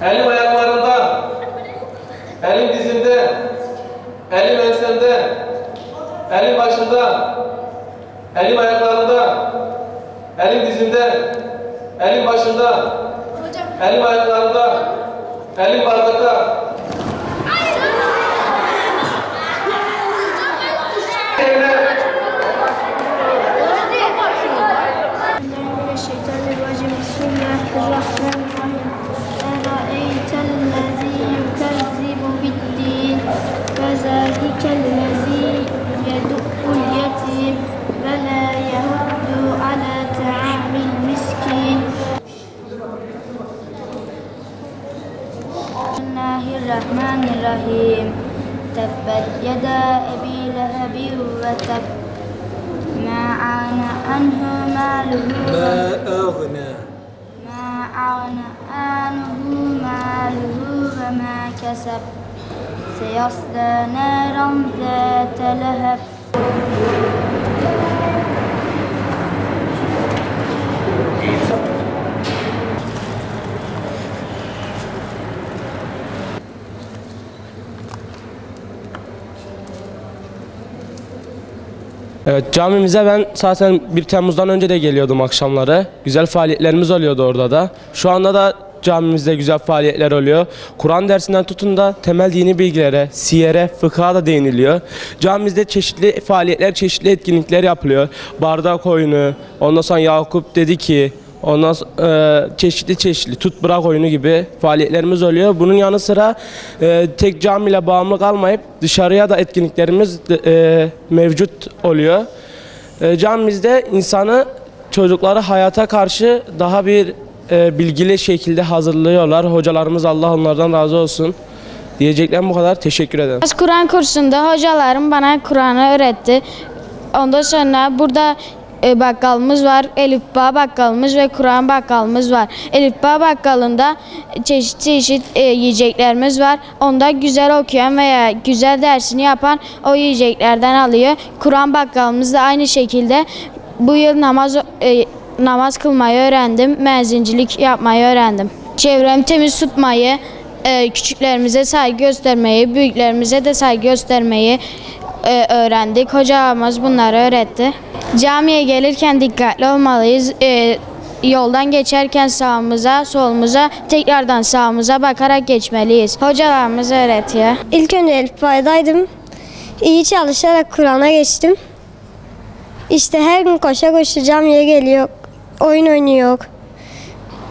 Elim ayaklarında, elim dizimde, elim ensemde, elim başımda, elim ayaklarında, elim dizimde, elim başımda, elim ayaklarında, elim bardakta. Bismillahirrahmanirrahim. Tebbet yeda Ebi Lehebi ve teb. Ma ana anhu maluhu ve ma keseb. Seyasla naran zâte leheb. Evet, camimize ben zaten 1 Temmuz'dan önce de geliyordum akşamları. Güzel faaliyetlerimiz oluyordu orada da. Şu anda da camimizde güzel faaliyetler oluyor. Kur'an dersinden tutun da temel dini bilgilere, siyere, fıkha da değiniliyor. Camimizde çeşitli faaliyetler, çeşitli etkinlikler yapılıyor. Bardak oyunu, ondan sonra Yakup dedi ki, ondan sonra çeşitli tut bırak oyunu gibi faaliyetlerimiz oluyor. Bunun yanı sıra tek camiyle bağımlı kalmayıp dışarıya da etkinliklerimiz mevcut oluyor. Camimizde insanı, çocukları hayata karşı daha bir bilgili şekilde hazırlıyorlar. Hocalarımız, Allah onlardan razı olsun. Diyeceklerim bu kadar. Teşekkür ederim. Kur'an kursunda hocalarım bana Kur'an'ı öğretti. Ondan sonra burada bakkalımız var. Elifba bakkalımız ve Kur'an bakkalımız var. Elifba bakkalında çeşit yiyeceklerimiz var. Onda güzel okuyan veya güzel dersini yapan o yiyeceklerden alıyor. Kur'an bakkalımız da aynı şekilde. Bu yıl namaz kılmayı öğrendim. Müezzincilik yapmayı öğrendim. Çevremi temiz tutmayı, küçüklerimize saygı göstermeyi, büyüklerimize de saygı göstermeyi öğrendik. Hocamız bunları öğretti. Camiye gelirken dikkatli olmalıyız. Yoldan geçerken sağımıza, solumuza, tekrardan sağımıza bakarak geçmeliyiz. Hocalarımız öğretiyor. İlk önce Elifba'daydım. İyi çalışarak Kur'an'a geçtim. İşte her gün koşa koşa camiye geliyor. Oyun oynuyor.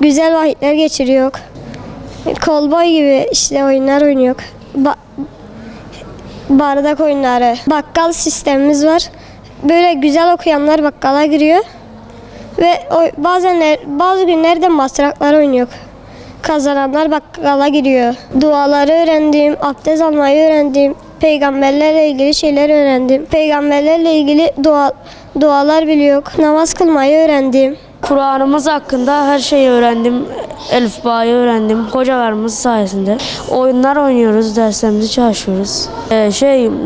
Güzel vakitler geçiriyor. Kolboy gibi işte oyunlar oynuyor. Bardak oyunları. Bakkal sistemimiz var. Böyle güzel okuyanlar bakkala giriyor. Ve bazı günlerde masraklar oynuyor. Kazananlar bakkala giriyor. Duaları öğrendim, abdest almayı öğrendim. Peygamberlerle ilgili şeyler öğrendim. Peygamberlerle ilgili dualar biliyor. Namaz kılmayı öğrendim. Kur'an'ımız hakkında her şeyi öğrendim. Elifba'yı öğrendim hocalarımız sayesinde. Oyunlar oynuyoruz, derslerimizi çalışıyoruz.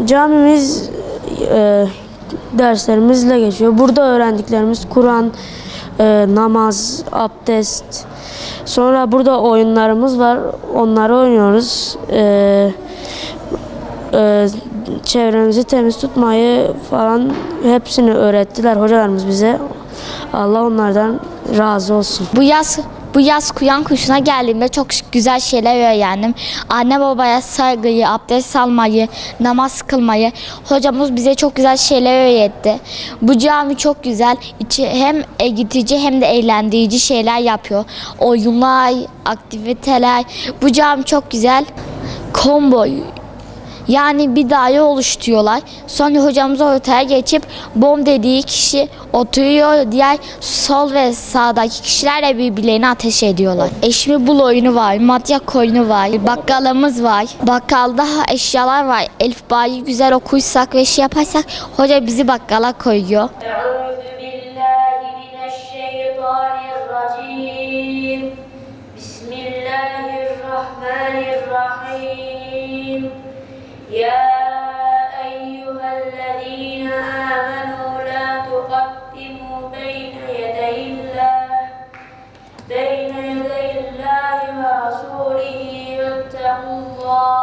Camimiz derslerimizle geçiyor. Burada öğrendiklerimiz Kur'an, namaz, abdest. Sonra burada oyunlarımız var. Onları oynuyoruz. Çevremizi temiz tutmayı falan hepsini öğrettiler hocalarımız bize. Allah onlardan razı olsun. Bu yaz Kur'an kursuna geldiğimde çok güzel şeyler öğrendim. Anne babaya saygıyı, abdest almayı, namaz kılmayı hocamız bize çok güzel şeyler öğretti. Bu cami çok güzel. Hem eğitici hem de eğlendirici şeyler yapıyor. Oyunlar, aktiviteler. Bu cami çok güzel. Combo. Yani bir daire oluşturuyorlar. Sonra hocamız ortaya geçip bom dediği kişi oturuyor. Diğer sol ve sağdaki kişilerle birbirlerine ateş ediyorlar. Eşmi bul oyunu var. Matyak oyunu var. Bakkalımız var. Bakkalda eşyalar var. Elifba'yı güzel okursak ve yaparsak hoca bizi bakkala koyuyor. Bismillahirrahmanirrahim. يا أيها الذين آمنوا لا تقدموا بين يدي الله ورسوله واتقوا الله